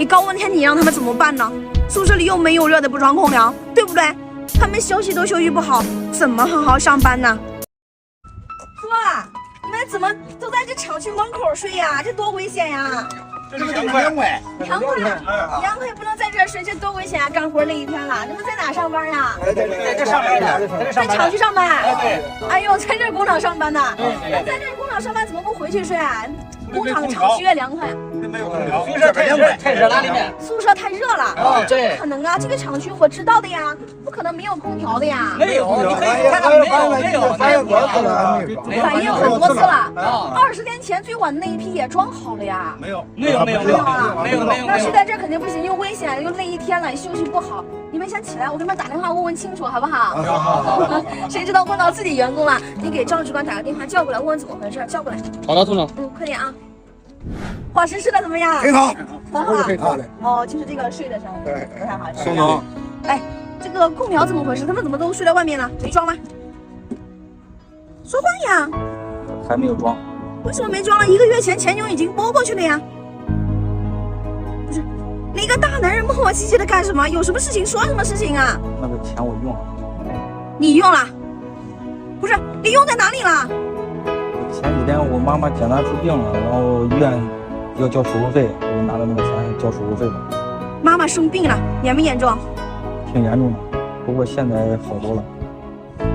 你高温天你让他们怎么办呢？宿舍里又没有热的不装空调，对不对？他们休息都休息不好，怎么好好上班呢？哥，你们怎么都在这厂区门口睡呀？这多危险呀！这是2块。2块不能在这睡，这多危险啊！干活累一天了，你们在哪上班呀？在这上班的，在厂区上班。对。哎呦，在这工厂上班的，那在这工厂上班怎么不回去睡啊？工厂厂区也凉快。没有空调，宿舍太热了里面。宿舍太热了。对。不可能啊，这个厂区我知道的呀，不可能没有空调的呀。没有，你可以看到没有。反映很多次了。20天前最晚的那一批也装好了呀。没有。那睡在这肯定不行，又危险又累一天了，休息不好。你们先起来，我给你们打电话问问清楚，好不好？好。谁知道问到自己员工了，你给赵主管打个电话叫过来，问问怎么回事，叫过来。好的，组长。快点啊。伙食吃的怎么样？挺好，很好。挺好的。哦，就是这个睡的时候，对，不太好。松能。哎，这个空调怎么回事？他们怎么都睡在外面呢？没装吗？说话呀！还没有装。为什么没装了？1个月前钱就已经拨过去了呀。不是，你一个大男人磨磨唧唧的干什么？有什么事情说什么事情啊？那个钱我用了。你用了？不是，你用在哪里了？前几天我妈妈检查出病了，然后医院要交手术费，我拿着那个钱交手术费吧。妈妈生病了，严不严重？挺严重的，不过现在好多了。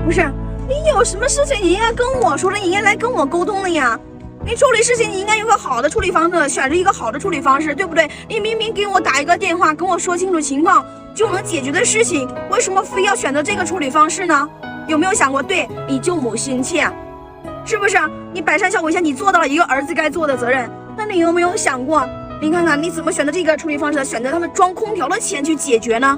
不是，你有什么事情你应该跟我说的，你应该来跟我沟通的呀。你处理事情你应该有个好的处理方式，选择一个好的处理方式，对不对？你明明给我打一个电话，跟我说清楚情况就能解决的事情，为什么非要选择这个处理方式呢？有没有想过对你舅母心切？是不是？你百善孝为先，你做到了一个儿子该做的责任。那你有没有想过，你看看你怎么选择这个处理方式，选择他们装空调的钱去解决呢？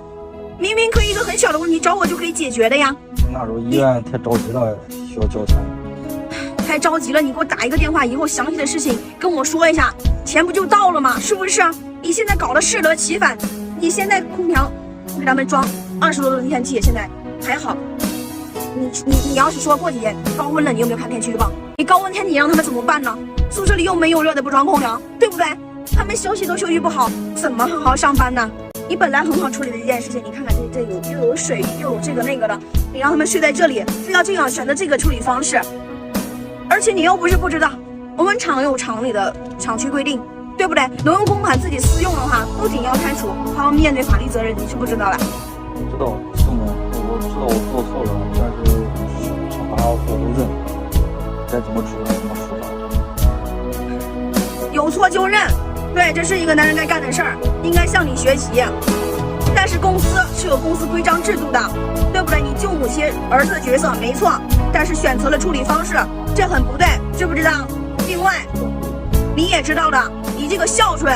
明明可以一个很小的问题找我就可以解决的呀。那时候医院太着急了，需要交钱。太着急了，你给我打一个电话，以后详细的事情跟我说一下，钱不就到了吗？是不是？你现在搞得适得其反，你现在空调给他们装20多度的天气，现在还好。你要是说过几天高温了，你有没有看天气预报？你高温天你让他们怎么办呢？宿舍里又没有热的不装空调，对不对？他们休息都休息不好，怎么好好上班呢？你本来很好处理的一件事情，你看看这又有水又有这个那个的，你让他们睡在这里，非要这样选择这个处理方式，而且你又不是不知道，我们厂有厂里的厂区规定，对不对？挪用公款自己私用的话，不仅要开除，还要面对法律责任，你是不知道了？我知道，宋总，我知道我做错了，但是惩罚我都认，该怎么处罚怎么处罚。有错就认，对，这是一个男人该干的事儿，应该向你学习。但是公司是有公司规章制度的，对不对？你舅母接儿子的角色没错，但是选择了处理方式，这很不对，知不知道？另外，你也知道的，你这个孝顺，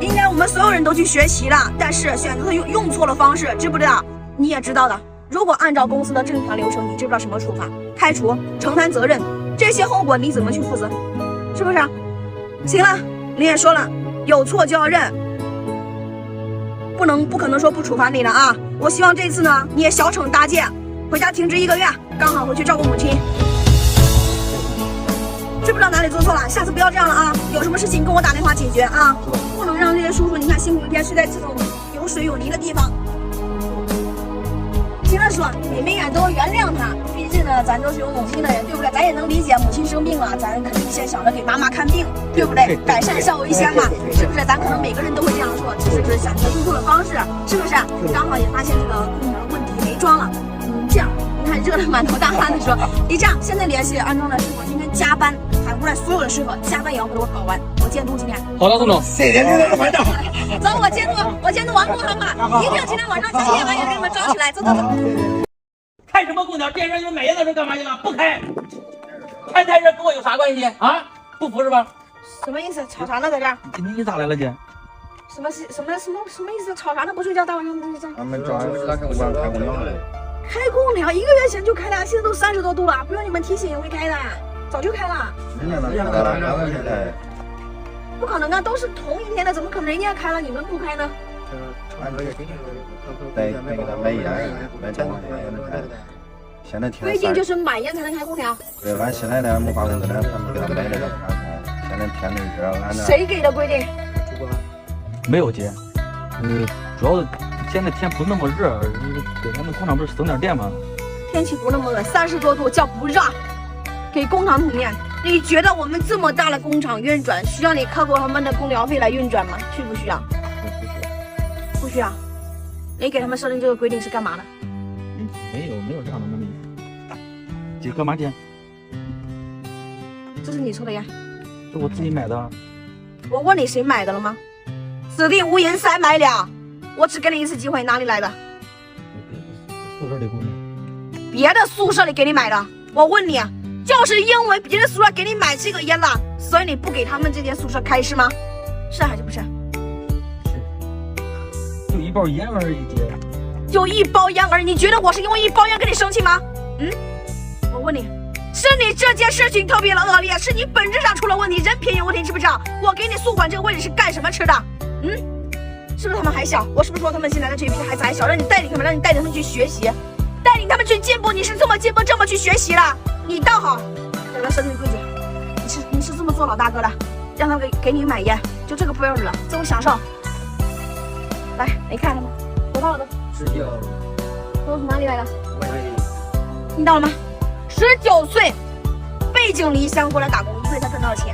应该我们所有人都去学习了，但是选择用错了方式，知不知道？你也知道的。如果按照公司的正常流程，你知不知道什么处罚？开除，承担责任，这些后果你怎么去负责？是不是？行了，你也说了，有错就要认，不可能说不处罚你了啊！我希望这次呢，你也小惩大戒，回家停职1个月，刚好回去照顾母亲。知不知道哪里做错了？下次不要这样了啊！有什么事情跟我打电话解决啊！不能让这些叔叔你看辛苦一天睡在这种有水有泥的地方。听了说，你们也都原谅他，毕竟呢，咱都是有母亲的人，对不对？咱也能理解母亲生病了，咱肯定先想着给妈妈看病，对不对？百善孝为先嘛，是不是？咱可能每个人都会这样说，只是选择用错了方式，是不是？刚好也发现这个空调的问题没装了，这样你看热得满头大汗的说，你这样现在联系安装的师傅，今天加班喊过来所有的师傅加班也要给我搞完，我监督今天。好的，宋总，谢谢您的班长。走，我监督完工他们，一定今天晚上在夜晚也给你们装起来，走。开什么空调？电视你们每天都是干嘛去了？不开，开太热跟我有啥关系啊？不服是吧？什么意思？吵啥呢？在这儿？你咋来了，姐？什么意思？吵啥呢？不睡觉，大晚上不睡觉。俺们这开空调了。开空调1个月前就开了，现在都30多度了，不用你们提醒也会开的，早就开了。不可能啊，都是同一天的，怎么可能人家开了你们不开呢？对，那个买烟，买烟也能开。现在天。规定就是买烟才能开空调。对，俺现在呢没把工资呢，咱们给他买的，现在天那热，俺那。谁给的规定？没有接，主要现在天不那么热，给咱们工厂不是省点电吗？天气不那么热，30多度叫不热，给工厂通电。你觉得我们这么大的工厂运转，需要你克扣他们的工疗费来运转吗？需不需要？不需要。你给他们设定这个规定是干嘛的？没有这样的目的。姐干嘛姐？这是你抽的烟，这我自己买的。我问你谁买的了吗？此地无银三百两，我只给你一次机会，哪里来的？宿舍里给我买。别的宿舍里给你买的。我问你，就是因为别的宿舍给你买这个烟了，所以你不给他们这间宿舍开是吗？是还是不是？就一包烟而已，姐。就一包烟而已，你觉得我是因为一包烟跟你生气吗？我问你，是你这件事情特别的恶劣，是你本质上出了问题，人品有问题，知不知道？我给你宿管这个位置是干什么吃的？是不是他们还小？我是不是说他们现在的这一批孩子还小，让你带领他们，让你带领他们去学习，带领他们去进步？你是这么进步，这么去学习的，你倒好。给他设定规矩，你是这么做老大哥的，让他给你买烟，就这个不要了，这种享受。来，你看了吗？多大了都19，都从哪里来的？听到了吗？19岁，背井离乡过来打工，一个月才赚多少钱？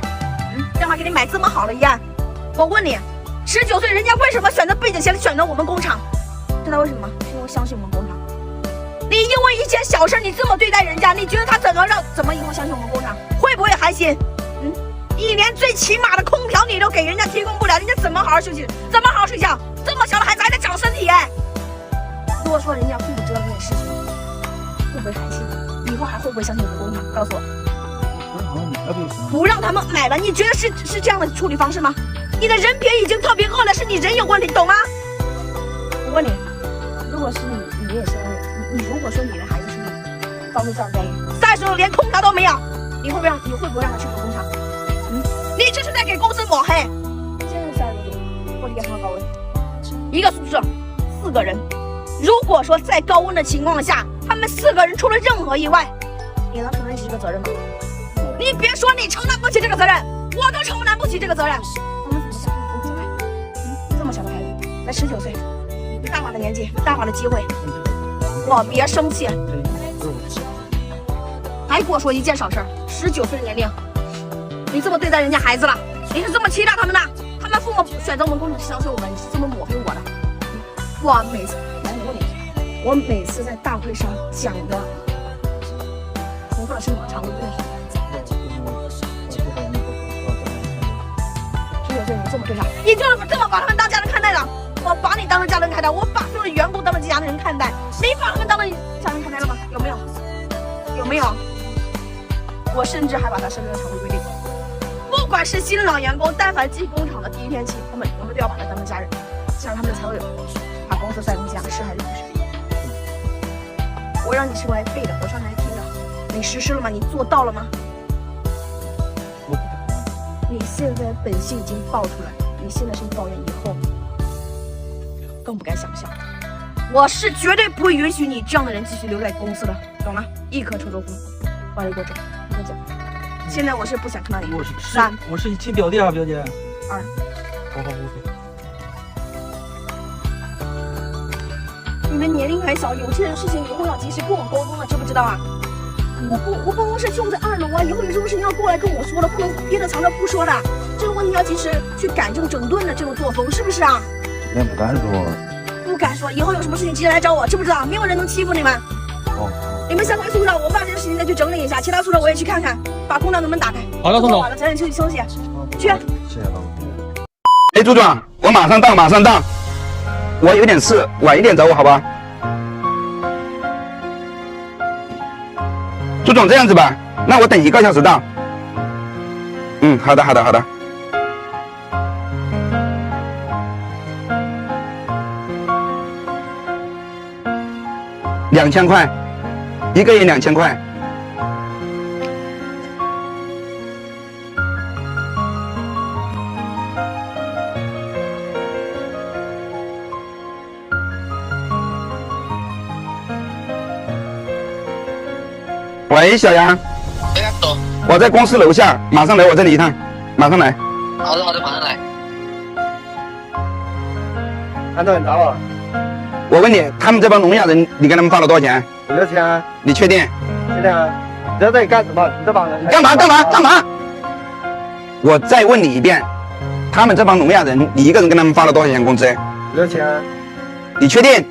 让他给你买这么好的烟。我问你，19岁人家为什么选择背井离乡，选择我们工厂？知道为什么吗？是因为相信我们工厂。你因为一件小事你这么对待人家，你觉得他怎么以后相信我们工厂？会不会还行？你连最起码的空调你都给人家提供不了，人家怎么好好休息？怎么好好睡觉？这么小的孩子还在长身体哎！如果说人家父母知道这件事情，会不会还信？以后还会不会相信我们工厂？告诉我。不让他们买了，你觉得是这样的处理方式吗？你的人品已经特别恶劣，是你人有问题，懂吗？我问你，如果是你也是你如果说你的孩子是你遭受这样待遇，30多连空调都没有，你会不会让他去工厂？你这是在给公司抹黑。现在30多度，我理解很高温，一个宿舍4个人，如果说在高温的情况下，他们4个人出了任何意外，你能承担起这个责任吗？你别说你承担不起这个责任，我都承担不起这个责任。我们怎么想？你进来，这么小的孩子，才19岁，大把的年纪，大把的机会，我别生气，还给我说一件小事，19岁的年龄，你这么对待人家孩子了，你是这么欺诈他们的，他们父母选择我们工厂相信我们，你是这么抹黑我的。我每次在大会上讲的，重复的是你们常规对手。19岁你这么对待，你就是这么把他们当家人看待的。我把你当成家人看待，我把所有的员工当成家人看待，你把他们当成家人看待了吗？有没有？有没有？我甚至还把它设置成常规规定，不管是新老员工，但凡进工厂的第一天起，我们都要把他当成家人，这样他们才会把公司带动家，是还是不是？我让你是来背的，我上台听的，你实施了吗？你做到了吗？你现在本性已经爆出来，你现在是抱怨，以后更不敢想象。我是绝对不会允许你这样的人继续留在公司的，懂吗？一颗臭豆腐，把你给我整，你给我讲。现在我是不想看到你。我是亲表弟啊，表姐。2。好。你们年龄还小，有些事情以后要及时跟我沟通的，知不知道啊？我办公室就在2楼啊，以后有什么事情要过来跟我说的，不能憋着藏着不说的。这个问题要及时去改正整顿的这种作风，是不是啊？那不敢说。不敢说，以后有什么事情直接来找我，知不知道？没有人能欺负你们。你们相关宿舍，我把这个事情再去整理一下，其他宿舍我也去看看，把空调能不能打开。好的，宋总。好了，早点去休息。去。谢谢老师。哎，朱总，我马上到。我有点事，晚一点找我好吧？朱总，这样子吧，那我等1个小时到。好的。2000块，1个月2000块。喂，小杨。走。我在公司楼下，马上来我这里一趟，马上来。好的，马上来。看到很早啊，我问你，他们这帮聋哑人，你给他们发了多少钱？ 5000，你确定？现在你在这里干什么？你这帮人干嘛？我再问你一遍，他们这帮聋哑人，你一个人跟他们发了多少钱工资？ 6000，你确定？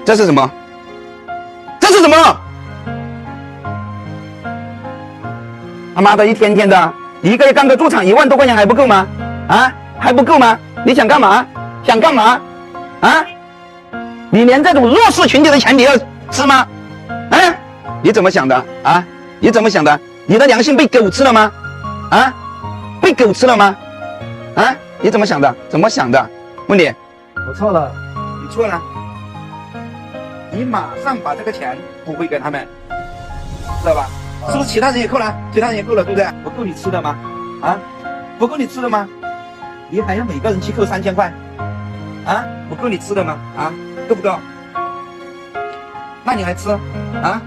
这是什么？这是什么？他妈的，一天天的，一个月干个驻场1万多块钱还不够吗？啊，还不够吗？你想干嘛？想干嘛？啊？你连这种弱势群体的钱你要吃吗？啊？你怎么想的啊？你怎么想的？你的良心被狗吃了吗？啊？被狗吃了吗？啊？你怎么想的？怎么想的？问你，我错了，你错了，你马上把这个钱补回给他们，知道吧？是不是其他人也扣了？其他人也扣了，对不对？不够你吃的吗？啊？不够你吃的吗？你还要每个人去扣3000块？啊？不够你吃的吗？啊？够不够？那你还吃？啊？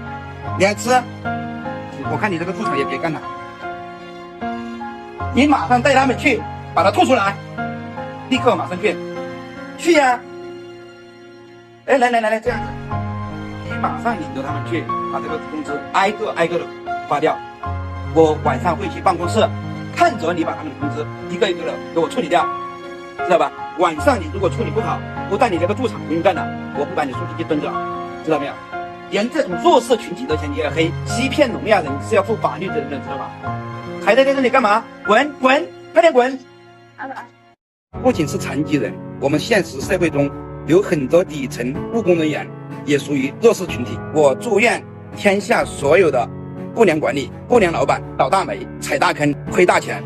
你还吃？我看你这个驻场也别干了，你马上带他们去，把他吐出来，立刻马上去呀！哎，来，这样子，你马上领着他们去，把这个工资挨个的发掉。我晚上会去办公室，看着你把他们的工资一个一个的给我处理掉，知道吧？晚上你如果处理不好，不但你这个驻场不用干了，我不把你送进去蹲着，知道没有？连这种弱势群体的钱你也黑，欺骗聋哑人是要负法律责任的，知道吧？还在这里干嘛？滚，快点滚！不仅是残疾人，我们现实社会中有很多底层务工人员也属于弱势群体。我祝愿天下所有的不良管理、不良老板倒大霉、踩大坑、亏大钱